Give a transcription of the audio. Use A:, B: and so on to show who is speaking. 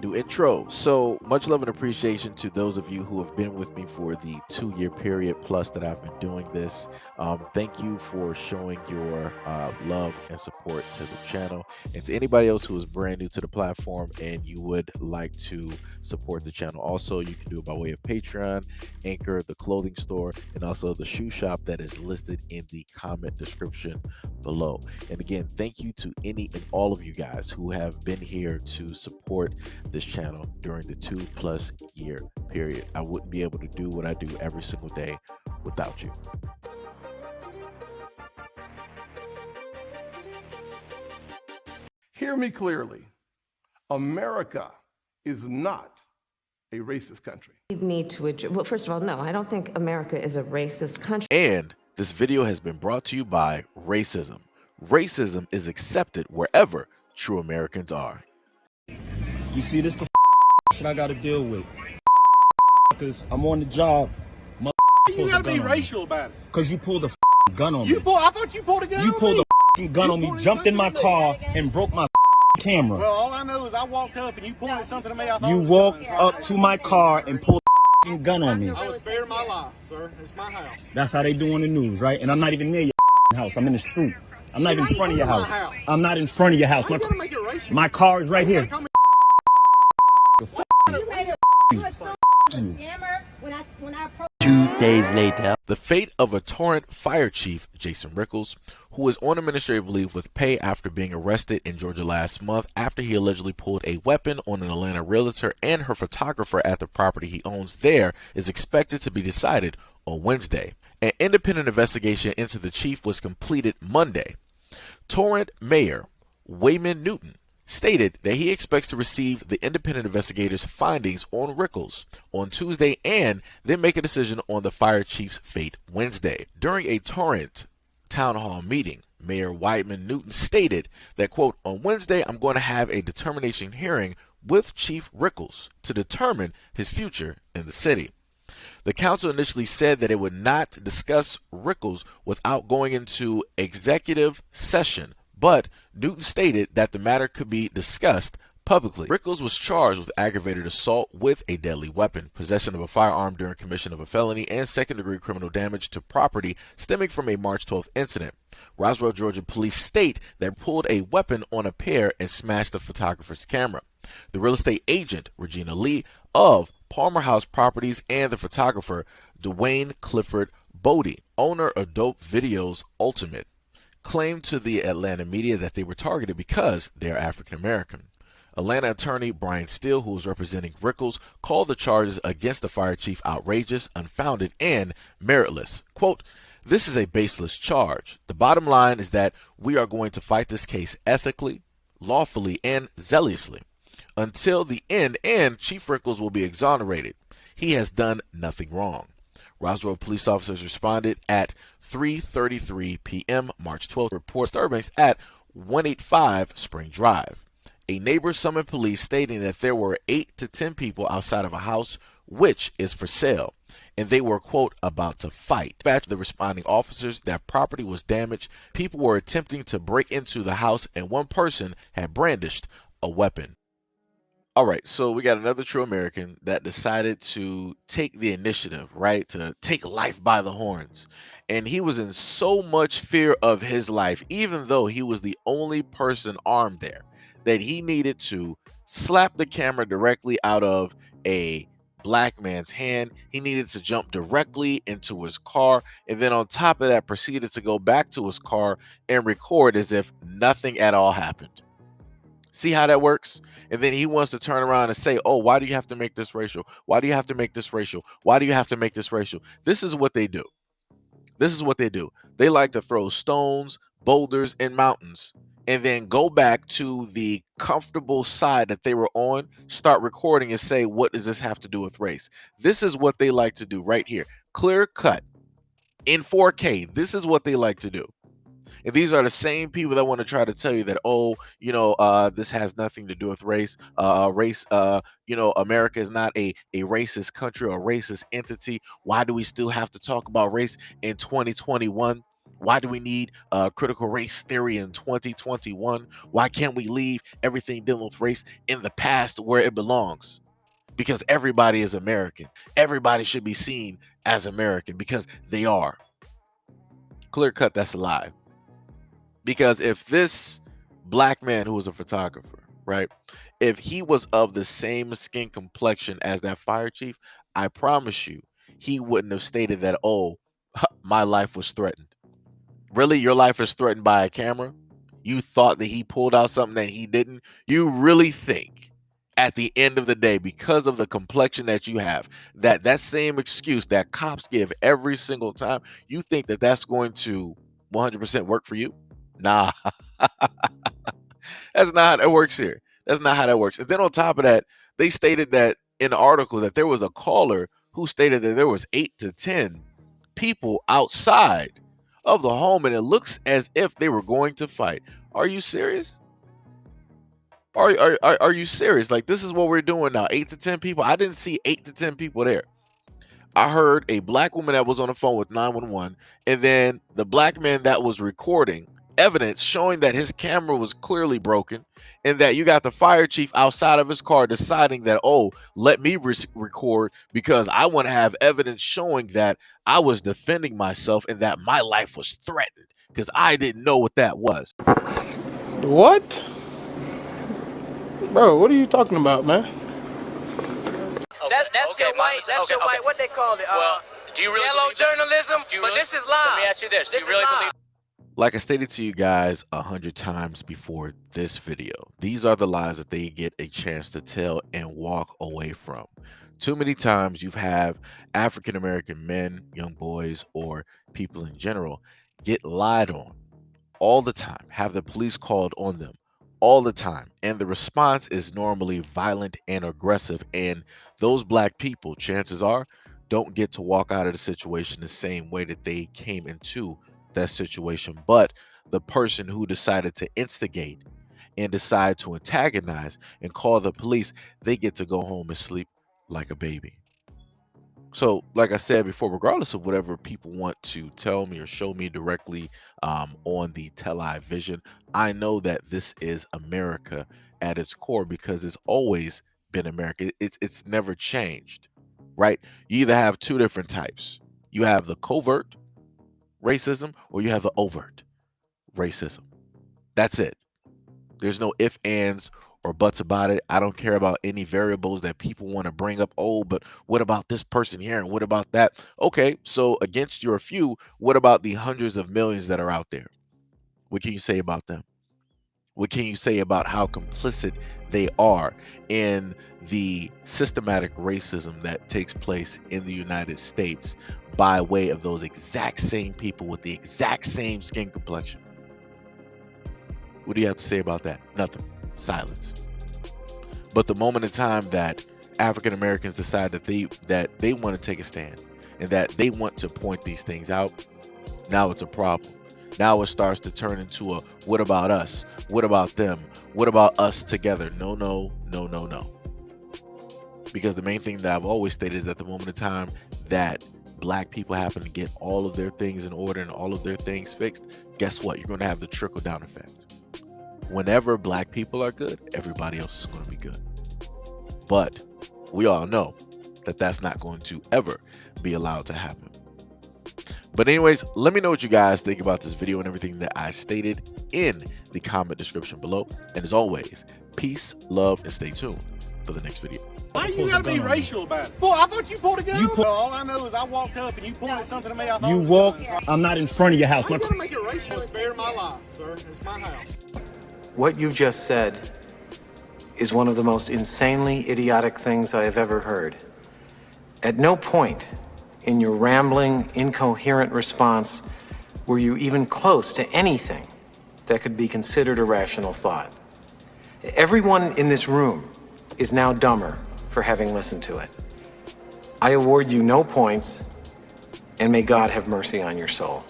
A: New intro. So much love and appreciation to those of you who have been with me for the 2 year period plus that I've been doing this. Thank you for showing your love and support to the channel. And to anybody else who is brand new to the platform and you would like to support the channel, also you can do it by way of Patreon, Anchor, the clothing store, and also the shoe shop that is listed in the comment description below. And again, thank you to any and all of you guys who have been here to support this channel during the 2+ year period. I wouldn't be able to do what I do every single day without you.
B: Hear me clearly. America is not a racist country.
C: We need to address, well, first of all, no, I don't think America is a racist country.
A: And this video has been brought to you by racism. Racism is accepted wherever true Americans are.
D: You see, this the shit I gotta deal with. Because I'm on the job.
E: You gotta be racial about it.
D: Because you pulled a gun on me.
E: I thought you pulled a gun
D: You
E: on
D: pulled
E: me.
D: a gun on me, jumped in my car, and broke my camera.
E: Well, all I know is I walked up and you pointed something at me. I thought
D: You
E: it was
D: walked
E: a gun.
D: up to my car and pulled a gun on me.
E: I was sparing my life, sir. It's my house.
D: That's how they do on the news, right? And I'm not even near your house. I'm in the street. I'm not even in front of your house. I'm not in front of your house.
E: Why you gonna make it racial?
D: My car is right here.
F: When I
A: 2 days later, the fate of a Torrent fire chief, Jason Rickles, who is on administrative leave with pay after being arrested in Georgia last month after he allegedly pulled a weapon on an Atlanta realtor and her photographer at the property he owns there, is expected to be decided on Wednesday. An independent investigation into the chief was completed Monday. Torrent Mayor Wayman Newton stated that he expects to receive the independent investigators' findings on Rickles on Tuesday and then make a decision on the fire chief's fate Wednesday. During a Torrent town hall meeting, Mayor Wayman Newton stated that, quote, on Wednesday I'm going to have a determination hearing with Chief Rickles to determine his future in the city. The council initially said that it would not discuss Rickles without going into executive session, but Newton stated that the matter could be discussed publicly. Rickles was charged with aggravated assault with a deadly weapon, possession of a firearm during commission of a felony, and second-degree criminal damage to property stemming from a March 12th incident. Roswell, Georgia police state they pulled a weapon on a pair and smashed the photographer's camera. The real estate agent, Regina Lee, of Palmer House Properties, and the photographer, Dwayne Clifford Bodie, owner of Dope Videos Ultimate, claimed to the Atlanta media that they were targeted because they are African American. Atlanta attorney Brian Steele, who was representing Rickles, called the charges against the fire chief outrageous, unfounded, and meritless. Quote, this is a baseless charge. The bottom line is that we are going to fight this case ethically, lawfully, and zealously until the end, and Chief Rickles will be exonerated. He has done nothing wrong. Roswell police officers responded at 3:33 p.m. March 12th to report disturbance at 185 Spring Drive. A neighbor summoned police stating that there were 8 to 10 people outside of a house which is for sale, and they were, quote, about to fight. Dispatched the responding officers that property was damaged, people were attempting to break into the house, and one person had brandished a weapon. All right, so we got another true American that decided to take the initiative, right, to take life by the horns. And he was in so much fear of his life, even though he was the only person armed there, that he needed to slap the camera directly out of a black man's hand. He needed to jump directly into his car, and then on top of that, proceeded to go back to his car and record as if nothing at all happened. See how that works? And then he wants to turn around and say, oh, why do you have to make this racial? Why do you have to make this racial? Why do you have to make this racial? This is what they do. This is what they do. They like to throw stones, boulders, and mountains, and then go back to the comfortable side that they were on, start recording and say, what does this have to do with race? This is what they like to do right here. Clear cut in 4K. This is what they like to do. And these are the same people that want to try to tell you that, oh, this has nothing to do with race. America is not a racist country or a racist entity. Why do we still have to talk about race in 2021? Why do we need critical race theory in 2021? Why can't we leave everything dealing with race in the past where it belongs? Because everybody is American. Everybody should be seen as American because they are. Clear cut, that's a lie. Because if this black man who was a photographer, right, if he was of the same skin complexion as that fire chief, I promise you, he wouldn't have stated that, oh, my life was threatened. Really, your life is threatened by a camera? You thought that he pulled out something that he didn't? You really think at the end of the day, because of the complexion that you have, that same excuse that cops give every single time, you think that that's going to 100% work for you? Nah, that's not how that works here. That's not how that works. And then on top of that, they stated that in the article that there was a caller who stated that there was 8 to 10 people outside of the home, and it looks as if they were going to fight. Are you serious? Are you serious? Like, this is what we're doing now. 8 to 10 people. I didn't see 8 to 10 people there. I heard a black woman that was on the phone with 911, and then the black man that was recording evidence showing that his camera was clearly broken, and that you got the fire chief outside of his car deciding that, oh, let me record because I want to have evidence showing that I was defending myself and that my life was threatened because I didn't know what that was.
F: What? Bro, what are you talking about, man?
G: That's okay, your white. That's your white. What they call it?
H: Well, do you really
G: yellow journalism? But this is live.
H: Let me ask you this. Do you really believe?
A: Like I stated to you guys 100 times before this video, these are the lies that they get a chance to tell and walk away from. Too many times you've had African-American men, young boys, or people in general get lied on all the time, have the police called on them all the time, and the response is normally violent and aggressive, and those black people, chances are, don't get to walk out of the situation the same way that they came into that situation. But the person who decided to instigate and decide to antagonize and call the police, they get to go home and sleep like a baby. So, like I said before, regardless of whatever people want to tell me or show me directly on the television, I know that this is America at its core because it's always been America. It's never changed, right? You either have two different types. You have the covert racism or you have the overt racism. That's it. There's no ifs, ands, or buts about it. I don't care about any variables that people want to bring up. Oh, but what about this person here? And what about that? Okay, so against your few, what about the hundreds of millions that are out there? What can you say about them? What can you say about how complicit they are in the systematic racism that takes place in the United States by way of those exact same people with the exact same skin complexion? What do you have to say about that? Nothing. Silence. But the moment in time that African Americans decide that they want to take a stand and that they want to point these things out, now it's a problem. Now it starts to turn into a what about us? What about them? What about us together? No, no, no, no, no. Because the main thing that I've always stated is that the moment in time that black people happen to get all of their things in order and all of their things fixed, guess what? You're going to have the trickle down effect. Whenever black people are good, everybody else is going to be good. But we all know that that's not going to ever be allowed to happen. But anyways, let me know what you guys think about this video and everything that I stated in the comment description below. And as always, peace, love, and stay tuned for the next video.
E: Why you gotta be racial about it? Boy, I thought you pulled a gun. All I know is I walked up and you pointed something to me. I thought
D: You walk. I'm not in front of your house.
E: Why you gonna make it racial? It's fair to my life, sir. It's my house.
I: What you just said is one of the most insanely idiotic things I have ever heard. At no point in your rambling, incoherent response were you even close to anything that could be considered a rational thought. Everyone in this room is now dumber for having listened to it. I award you no points, and may God have mercy on your soul.